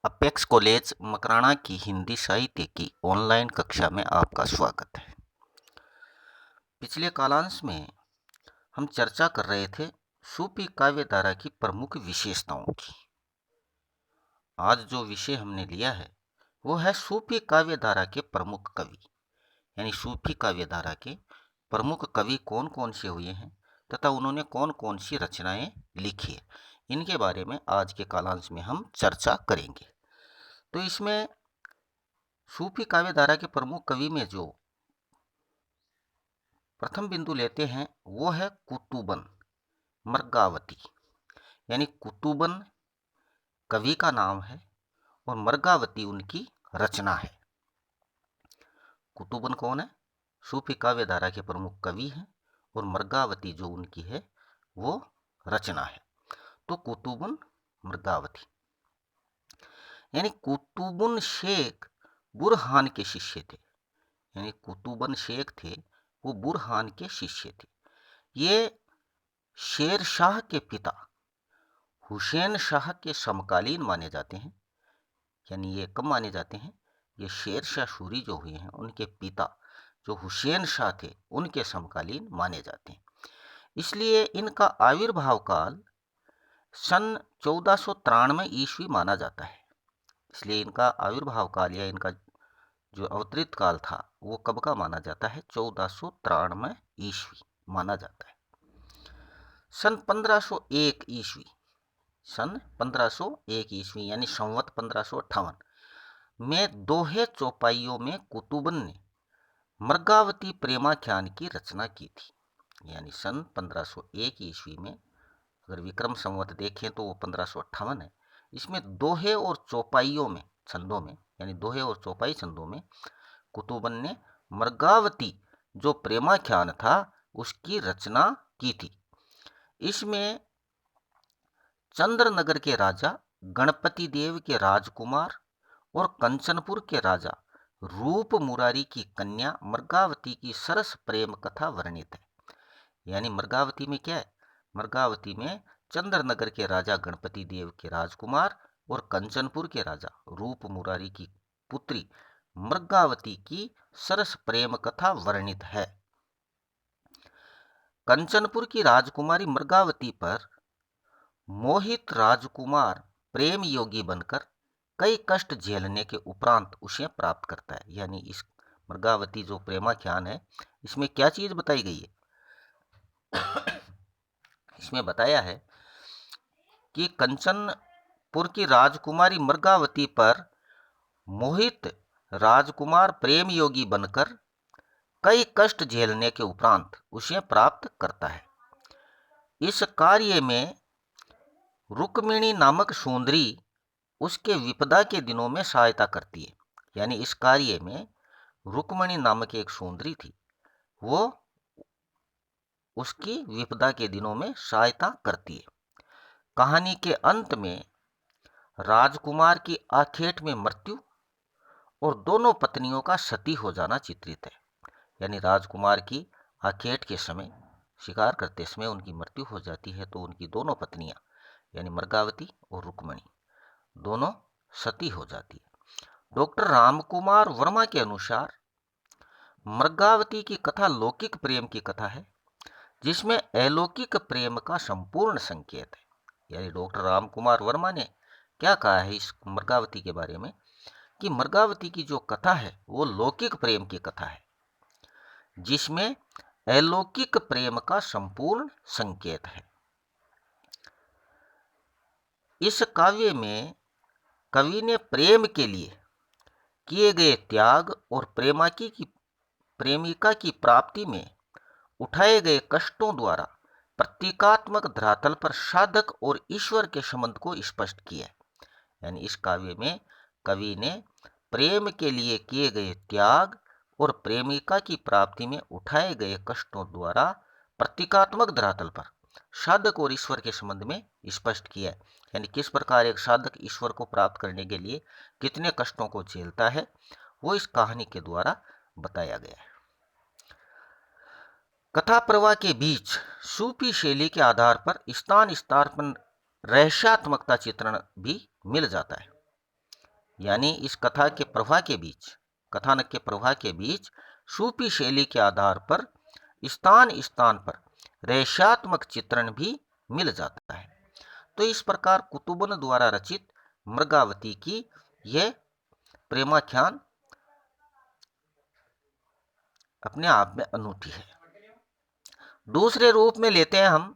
Apex college Makrana की हिंदी साहित्य की ऑनलाइन कक्षा में आपका स्वागत है। पिछले कालांश में हम चर्चा कर रहे थे सूफी काव्य धारा की प्रमुख विशेषताओं की। आज जो विषय हमने लिया है वो है सूफी काव्य धारा के प्रमुख कवि, यानी सूफी काव्य धारा के प्रमुख कवि कौन कौन से हुए हैं तथा उन्होंने कौन कौन सी रचनाएं लिखी है। इनके बारे में आज के कालांश में हम चर्चा करेंगे। तो इसमें सूफी काव्य धारा के प्रमुख कवि में जो प्रथम बिंदु लेते हैं वो है कुतुबन मर्गावती, यानी कुतुबन कवि का नाम है और मर्गावती उनकी रचना है। कुतुबन कौन है? सूफी काव्य धारा के प्रमुख कवि हैं और मर्गावती जो उनकी है वो रचना है। तो कुतुबन मर्गावती यानी कुतुबुन शेख बुरहान के शिष्य थे, यानी कुतुबन शेख थे वो बुरहान के शिष्य थे। ये शेर शाह के पिता हुसैन शाह के समकालीन माने जाते हैं। यानी ये कब माने जाते हैं? ये शेर शाह सूरी जो हुए हैं उनके पिता जो हुसैन शाह थे उनके समकालीन माने जाते हैं। इसलिए इनका आविर्भाव काल सन 1493 ईस्वी माना जाता है। इसलिए इनका आविर्भाव काल या इनका जो अवतरित काल था वो कब का माना जाता है? 1493 ईस्वी माना जाता है। सन 1501 ईस्वी यानी संवत 1558 में दोहे चौपाइयों में कुतुबन ने मर्गावती प्रेमाख्यान की रचना की थी। यानी सन 1501 ईस्वी में अगर विक्रम संवत देखें तो वो 1558 है। इसमें दोहे और चौपाइयों में छंदों में, यानी दोहे और चौपाई छंदों में कुतुबन ने मर्गावती जो प्रेमाख्यान था उसकी रचना की थी। इसमें चंद्रनगर के राजा गणपति देव के राजकुमार और कंचनपुर के राजा रूप मुरारी की कन्या मर्गावती की सरस प्रेम कथा वर्णित है। यानी मर्गावती में क्या है? मर्गावती में चंद्रनगर के राजा गणपति देव के राजकुमार और कंचनपुर के राजा रूप मुरारी की पुत्री मर्गावती की सरस प्रेम कथा वर्णित है। कंचनपुर की राजकुमारी मर्गावती पर मोहित राजकुमार प्रेम योगी बनकर कई कष्ट झेलने के उपरांत उसे प्राप्त करता है। यानी इस मर्गावती जो प्रेमाख्यान है इसमें क्या चीज बताई गई है? इसमें बताया है कि कंचनपुर की राजकुमारी मर्गावती पर मोहित राजकुमार प्रेम योगी बनकर कई कष्ट झेलने के उपरांत उसे प्राप्त करता है। इस कार्य में रुक्मिणी नामक सुंदरी उसके विपदा के दिनों में सहायता करती है। यानी इस कार्य में रुक्मिणी नामक एक सुंदरी थी, वो उसकी विपदा के दिनों में सहायता करती है। कहानी के अंत में राजकुमार की आखेट में मृत्यु और दोनों पत्नियों का सती हो जाना चित्रित है। यानी राजकुमार की आखेट के समय शिकार करते समय उनकी मृत्यु हो जाती है, तो उनकी दोनों पत्नियां यानी मर्गावती और रुक्मिणी दोनों सती हो जाती है। डॉक्टर रामकुमार वर्मा के अनुसार मर्गावती की कथा लौकिक प्रेम की कथा है जिसमें अलौकिक प्रेम का संपूर्ण संकेत है। यानी डॉक्टर रामकुमार वर्मा ने क्या कहा है इस मर्गावती के बारे में कि मर्गावती की जो कथा है वो लौकिक प्रेम की कथा है जिसमें अलौकिक प्रेम का संपूर्ण संकेत है। इस काव्य में कवि ने प्रेम के लिए किए गए त्याग और प्रेमिका की प्राप्ति में उठाए गए कष्टों द्वारा प्रतीकात्मक धरातल पर साधक और ईश्वर के संबंध को स्पष्ट किया। यानी इस काव्य में कवि ने प्रेम के लिए किए गए त्याग और प्रेमिका की प्राप्ति में उठाए गए कष्टों द्वारा प्रतीकात्मक धरातल पर साधक और ईश्वर के संबंध में स्पष्ट किया। यानी किस प्रकार एक साधक ईश्वर को प्राप्त करने के लिए कितने कष्टों को झेलता है वो इस कहानी के द्वारा बताया गया है। कथा प्रवाह के बीच सूफी शैली के आधार पर स्थान पर रहस्यात्मकता चित्रण भी मिल जाता है। यानी इस कथानक के प्रवाह के बीच सूफी शैली के आधार पर स्थान स्थान पर रहस्यात्मक चित्रण भी मिल जाता है। तो इस प्रकार कुतुबन द्वारा रचित मृगावती की यह प्रेमाख्यान अपने आप में अनूठी है। दूसरे रूप में लेते हैं हम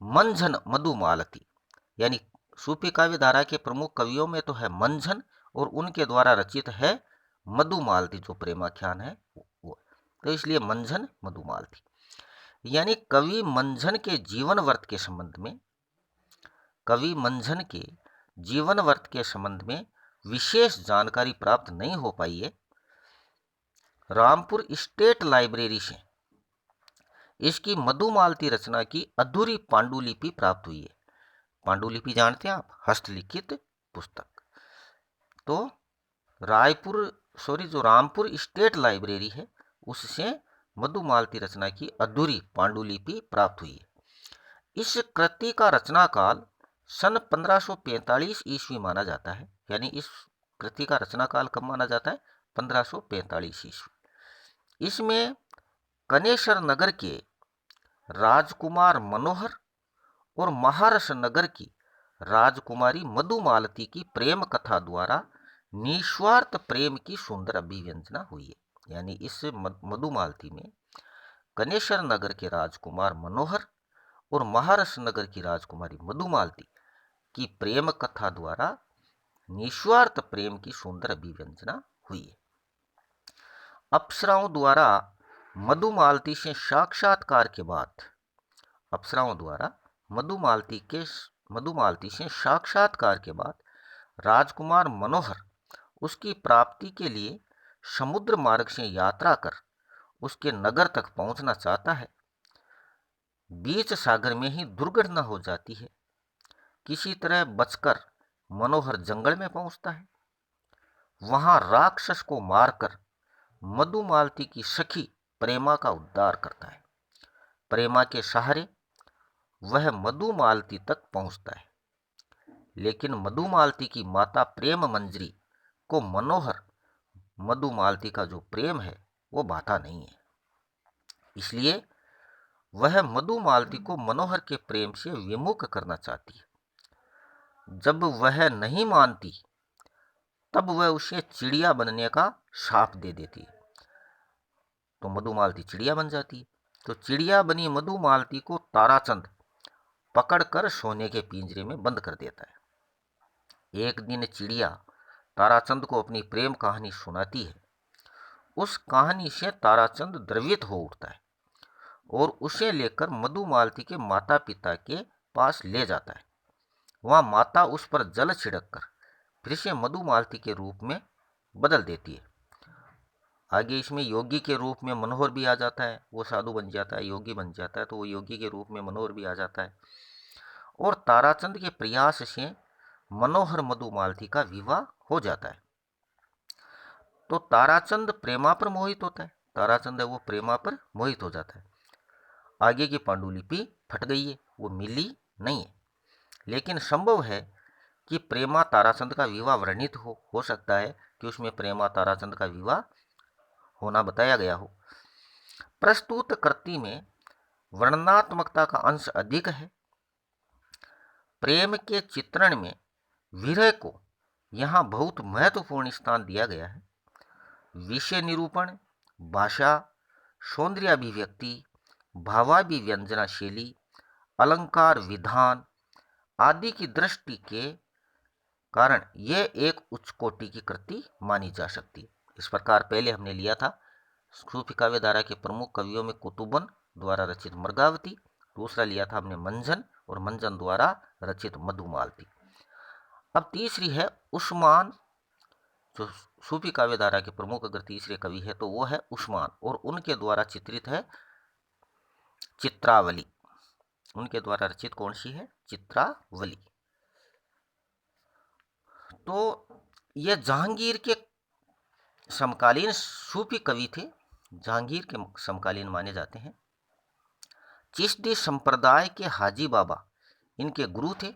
मंझन मधुमालती, यानी सूफी काव्य धारा के प्रमुख कवियों में तो है मंझन और उनके द्वारा रचित है मधुमालती जो प्रेमाख्यान है वो। तो इसलिए मंझन मधुमालती, यानी कवि मंझन के जीवन वर्त के संबंध में विशेष जानकारी प्राप्त नहीं हो पाई है। रामपुर स्टेट लाइब्रेरी से इसकी मधुमालती रचना की अधूरी पांडुलिपि प्राप्त हुई है। पांडुलिपि जानते हैं आप, हस्तलिखित पुस्तक। तो जो रामपुर स्टेट लाइब्रेरी है उससे मधुमालती रचना की अधूरी पांडुलिपि प्राप्त हुई है। इस कृति का रचना काल सन 1545 ईस्वी माना जाता है। यानी इस कृति का रचना काल कब माना जाता है? 1545 ईस्वी। इसमें कनेसर नगर के राजकुमार मनोहर और महारस नगर की राजकुमारी मधुमालती की प्रेम कथा द्वारा निस्वार्थ प्रेम की सुंदर अभिव्यंजना हुई है। यानी इस मधुमालती में कनेसर नगर के राजकुमार मनोहर और महारस नगर की राजकुमारी मधुमालती की प्रेम कथा द्वारा निस्वार्थ प्रेम की सुंदर अभिव्यंजना हुई है। अप्सराओं द्वारा मधुमालती से साक्षात्कार के बाद राजकुमार मनोहर उसकी प्राप्ति के लिए समुद्र मार्ग से यात्रा कर उसके नगर तक पहुंचना चाहता है। बीच सागर में ही दुर्घटना हो जाती है। किसी तरह बचकर मनोहर जंगल में पहुंचता है। वहां राक्षस को मारकर मधुमालती की सखी प्रेमा का उद्धार करता है। प्रेमा के सहारे वह मधुमालती तक पहुंचता है, लेकिन मधुमालती की माता प्रेम मंजरी को मनोहर मधुमालती का जो प्रेम है वो भाता नहीं है। इसलिए वह मधुमालती को मनोहर के प्रेम से विमुख करना चाहती है। जब वह नहीं मानती तब वह उसे चिड़िया बनने का शाप दे देती है। तो मधुमालती चिड़िया बन जाती है। तो चिड़िया बनी मधुमालती को ताराचंद पकड़कर सोने के पिंजरे में बंद कर देता है। एक दिन चिड़िया ताराचंद को अपनी प्रेम कहानी सुनाती है। उस कहानी से ताराचंद द्रवित हो उठता है और उसे लेकर मधुमालती के माता पिता के पास ले जाता है। वहां माता उस पर जल छिड़ककर फिर से मधुमालती के रूप में बदल देती है। आगे इसमें योगी के रूप में मनोहर भी आ जाता है। वो साधु बन जाता है, योगी बन जाता है, तो वो योगी के रूप में मनोहर भी आ जाता है। और ताराचंद के प्रयास से मनोहर मधुमालती का विवाह हो जाता है। तो ताराचंद प्रेमा पर मोहित होता है। ताराचंद है वो प्रेमा पर मोहित हो जाता है। आगे की पांडुलिपि फट गई है, वो मिली नहीं है, लेकिन संभव है कि प्रेमा ताराचंद का विवाह वर्णित हो सकता है कि उसमें प्रेमा ताराचंद का विवाह होना बताया गया हो। प्रस्तुत कृति में वर्णनात्मकता का अंश अधिक है। प्रेम के चित्रण में विरह को यहाँ बहुत महत्वपूर्ण स्थान दिया गया है। विषय निरूपण, भाषा, सौंदर्याभिव्यक्ति, भावाभिव्यंजना शैली, अलंकार विधान आदि की दृष्टि के कारण यह एक उच्च कोटि की कृति मानी जा सकती है। इस प्रकार पहले हमने लिया था सूफी काव्य धारा के प्रमुख कवियों में कुतुबन द्वारा रचित मृगावती, दूसरा लिया था हमने मंझन और मंझन द्वारा रचित मधुमालती। अब तीसरी है उस्मान। जो सूफी काव्य धारा के प्रमुख अगर तीसरे कवि है तो वो है उस्मान, और उनके द्वारा चित्रित है चित्रावली। उनके द्वारा रचित कौन सी है? चित्रावली। तो यह जहांगीर के समकालीन सूफी कवि थे, जहांगीर के समकालीन माने जाते हैं। चिश्ती संप्रदाय के हाजी बाबा इनके गुरु थे।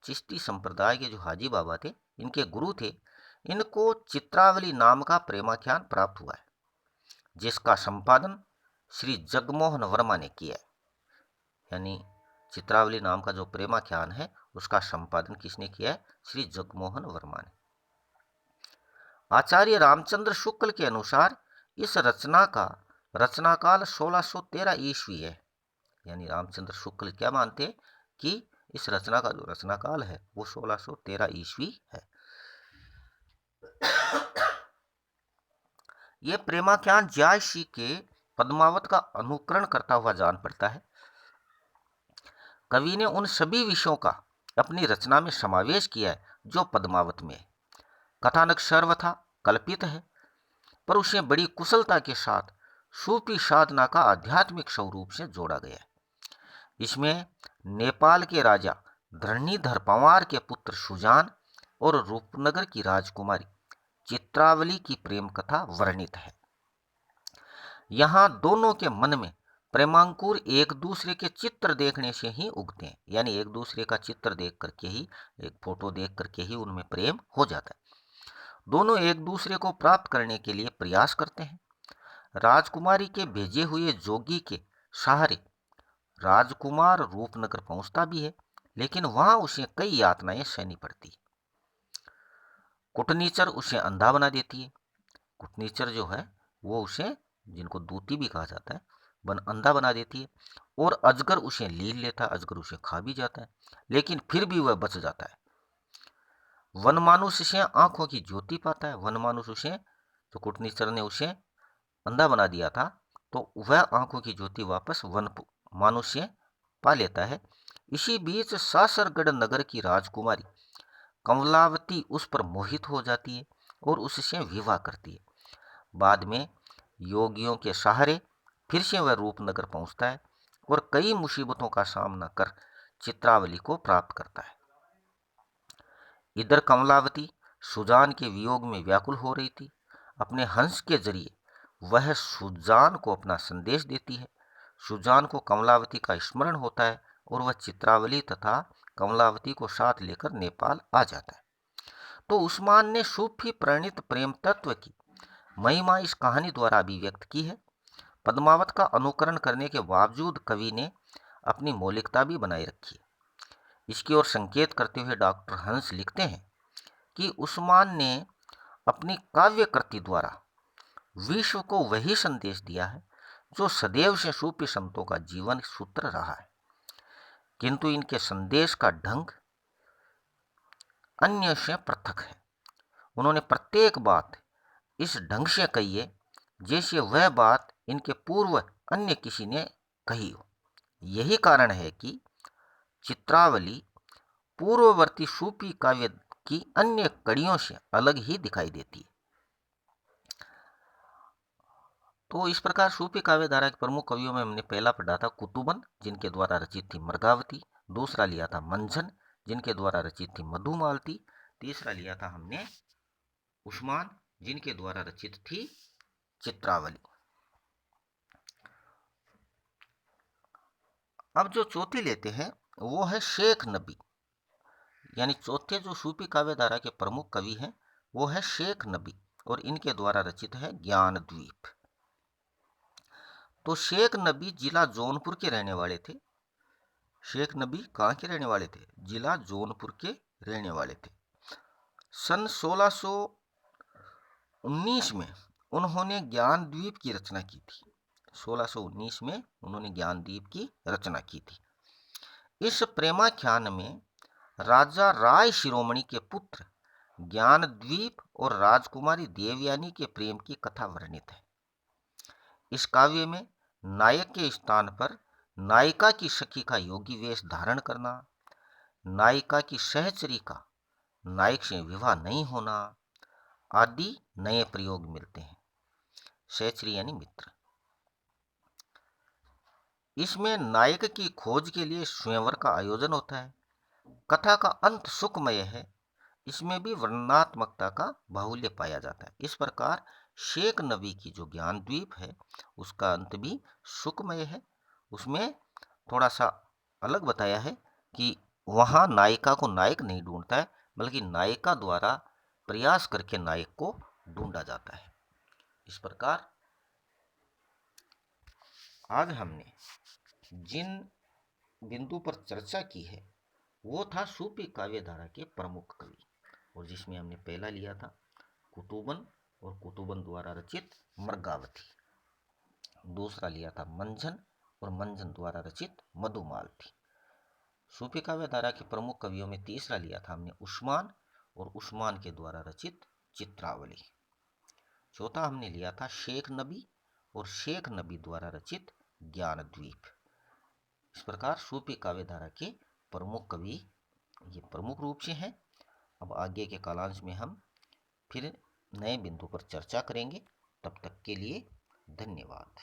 चिश्ती संप्रदाय के जो हाजी बाबा थे इनके गुरु थे। इनको चित्रावली नाम का प्रेमाख्यान प्राप्त हुआ है, जिसका संपादन श्री जगमोहन वर्मा ने किया है। यानी चित्रावली नाम का जो प्रेमाख्यान है उसका संपादन किसने किया है? श्री जगमोहन वर्मा ने। आचार्य रामचंद्र शुक्ल के अनुसार इस रचना का रचनाकाल 1613 ईस्वी है। यानी रामचंद्र शुक्ल क्या मानते हैं कि इस रचना का जो रचनाकाल है वो 1613 ईस्वी है। यह प्रेमाख्यान जायसी के पद्मावत का अनुकरण करता हुआ जान पड़ता है। कवि ने उन सभी विषयों का अपनी रचना में समावेश किया है जो पद्मावत में है। कथानक सर्वथा कल्पित है, पर उसे बड़ी कुशलता के साथ सूफी साधना का आध्यात्मिक स्वरूप से जोड़ा गया है। इसमें नेपाल के राजा धरणीधर पंवार के पुत्र सुजान और रूपनगर की राजकुमारी चित्रावली की प्रेम कथा वर्णित है। यहाँ दोनों के मन में प्रेमांकुर एक दूसरे के चित्र देखने से ही उगते हैं। यानी एक दूसरे का चित्र देख करके ही, एक फोटो देख करके ही उनमें प्रेम हो जाता है। दोनों एक दूसरे को प्राप्त करने के लिए प्रयास करते हैं। राजकुमारी के भेजे हुए जोगी के सहारे राजकुमार रूपनगर पहुंचता भी है, लेकिन वहां उसे कई यातनाएं सहनी पड़ती है। कुटनीचर उसे अंधा बना देती है। कुटनीचर जो है वो उसे, जिनको दूती भी कहा जाता है, अंधा बना देती है। और अजगर उसे लील लेता है, अजगर उसे खा भी जाता है, लेकिन फिर भी वह बच जाता है। वनमानुष से आंखों की ज्योति पाता है। वनमानुष उसे, तो कुटनीचर ने उसे अंधा बना दिया था, तो वह आंखों की ज्योति वापस वन मानुष से पा लेता है। इसी बीच सासरगढ़ नगर की राजकुमारी कमलावती उस पर मोहित हो जाती है और उससे विवाह करती है। बाद में योगियों के सहारे फिर से वह रूपनगर पहुंचता है और कई मुसीबतों का सामना कर चित्रावली को प्राप्त करता है। इधर कमलावती सुजान के वियोग में व्याकुल हो रही थी। अपने हंस के जरिए वह सुजान को अपना संदेश देती है। सुजान को कमलावती का स्मरण होता है और वह चित्रावली तथा कमलावती को साथ लेकर नेपाल आ जाता है। तो उस्मान ने सूफी प्रणीत प्रेम तत्व की महिमा इस कहानी द्वारा अभिव्यक्त की है। पद्मावत का अनुकरण करने के बावजूद कवि ने अपनी मौलिकता भी बनाए रखी है। इसकी ओर संकेत करते हुए डॉक्टर हंस लिखते हैं कि उस्मान ने अपनी काव्य कृति द्वारा विश्व को वही संदेश दिया है जो सदैव से सूफी संतों का जीवन सूत्र रहा है, किंतु इनके संदेश का ढंग अन्य से पृथक है। उन्होंने प्रत्येक बात इस ढंग से कही है जैसे वह बात इनके पूर्व अन्य किसी ने कही हो। यही कारण है कि चित्रावली पूर्ववर्ती सूफी काव्य की अन्य कड़ियों से अलग ही दिखाई देती है। तो इस प्रकार सूफी काव्य धारा के प्रमुख कवियों में हमने पहला पढ़ा था कुतुबन, जिनके द्वारा रचित थी मृगावती। दूसरा लिया था मंझन, जिनके द्वारा रचित थी मधुमालती। तीसरा लिया था हमने उस्मान, जिनके द्वारा रचित थी चित्रावली। अब जो चौथी लेते हैं वो है शेख नबी। यानी चौथे जो सूफी काव्य धारा के प्रमुख कवि हैं वो है शेख नबी, और इनके द्वारा रचित है ज्ञान द्वीप। तो शेख नबी जिला जौनपुर के रहने वाले थे। शेख नबी कहाँ के रहने वाले थे? जिला जौनपुर के रहने वाले थे। सन 1619 में उन्होंने ज्ञान द्वीप की रचना की थी। 1619 में उन्होंने ज्ञान द्वीप की रचना की थी। इस प्रेमाख्यान में राजा राय शिरोमणि के पुत्र ज्ञान द्वीप और राजकुमारी देवयानी के प्रेम की कथा वर्णित है। इस काव्य में नायक के स्थान पर नायिका की सखी का योगी वेश धारण करना, नायिका की सहचरी का नायक से विवाह नहीं होना आदि नए प्रयोग मिलते हैं। सहचरी यानी मित्र। इसमें नायक की खोज के लिए स्वयंवर का आयोजन होता है। कथा का अंत सुखमय है। इसमें भी वर्णनात्मकता का बाहुल्य पाया जाता है। इस प्रकार शेख नबी की जो ज्ञान द्वीप है उसका अंत भी सुखमय है। उसमें थोड़ा सा अलग बताया है कि वहाँ नायिका को नायक नहीं ढूंढता है, बल्कि नायिका द्वारा प्रयास करके नायक को ढूंढा जाता है। इस प्रकार आज हमने जिन बिंदु पर चर्चा की है वो था सूफी काव्य धारा के प्रमुख कवि, और जिसमें हमने पहला लिया था कुतुबन और कुतुबन द्वारा रचित मृगावती, दूसरा लिया था मंझन और मंझन द्वारा रचित मधुमालती। सूफी काव्य धारा के प्रमुख कवियों में तीसरा लिया था हमने उस्मान और उस्मान के द्वारा रचित चित्रावली। चौथा हमने लिया था शेख नबी और शेख नबी द्वारा रचित ज्ञानद्वीप। इस प्रकार सूफी काव्य धारा के प्रमुख कवि ये प्रमुख रूप से हैं। अब आगे के कालांश में हम फिर नए बिंदु पर चर्चा करेंगे। तब तक के लिए धन्यवाद।